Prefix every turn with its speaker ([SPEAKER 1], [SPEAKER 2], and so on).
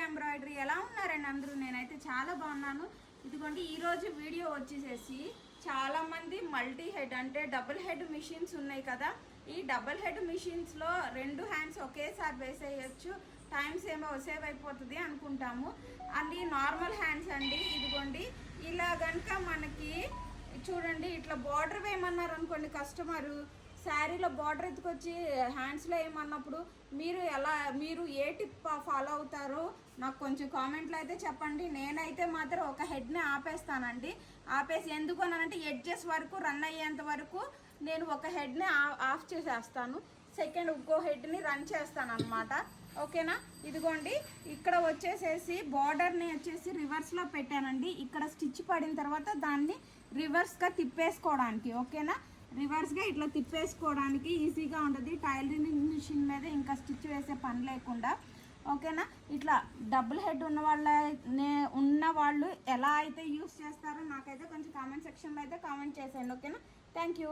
[SPEAKER 1] Embroidery. ఎలా ఉన్నారండి అందరూ? నేనైతే చాలా బాగున్నాను. ఇదిగోండి ఈరోజు వీడియో వచ్చేసేసి చాలామంది మల్టీ హెడ్ అంటే డబుల్ హెడ్ మిషన్స్ ఉన్నాయి కదా. ఈ డబుల్ హెడ్ మిషన్స్లో 2 హ్యాండ్స్ ఒకేసారి వేసేయచ్చు, టైమ్స్ ఏమో సేవ్ అయిపోతుంది అనుకుంటాము. అండి నార్మల్ హ్యాండ్స్ అండి. ఇదిగోండి ఇలా కనుక మనకి చూడండి ఇట్లా బార్డర్ వేయమన్నారు అనుకోండి కస్టమరు, శారీలో బార్డర్ ఎత్తుకొచ్చి హ్యాండ్స్లో వేయమన్నప్పుడు మీరు ఏ టిప్ ఫాలో అవుతారో నాకు కొంచెం కామెంట్లో అయితే చెప్పండి. నేనైతే మాత్రం ఒక హెడ్ని ఆపేస్తానండి. ఆపేసి ఎందుకు అనంటే ఎడ్జెస్ వరకు రన్ అయ్యేంత వరకు నేను ఒక హెడ్ని ఆఫ్ చేసేస్తాను, సెకండ్ ఇంకో హెడ్ని రన్ చేస్తాను అనమాట. ఓకేనా? ఇదిగోండి ఇక్కడ వచ్చేసేసి బార్డర్ని వచ్చేసి రివర్స్లో పెట్టానండి. ఇక్కడ స్టిచ్ పడిన తర్వాత దాన్ని రివర్స్గా తిప్పేసుకోవడానికి. ఓకేనా? రివర్స్గా ఇట్లా తిప్పేసుకోవడానికి ఈజీగా ఉంటుంది టైలరింగ్ మిషన్ మీద ఇంకా స్టిచ్ వేసే పని లేకుండా. ఓకేనా? ఇట్లా డబుల్ హెడ్ ఉన్న వాళ్ళు ఎలా అయితే యూస్ చేస్తారో నాకైతే కొంచెం కామెంట్ సెక్షన్లో అయితే కామెంట్ చేసేయండి. ఓకేనా? Thank you.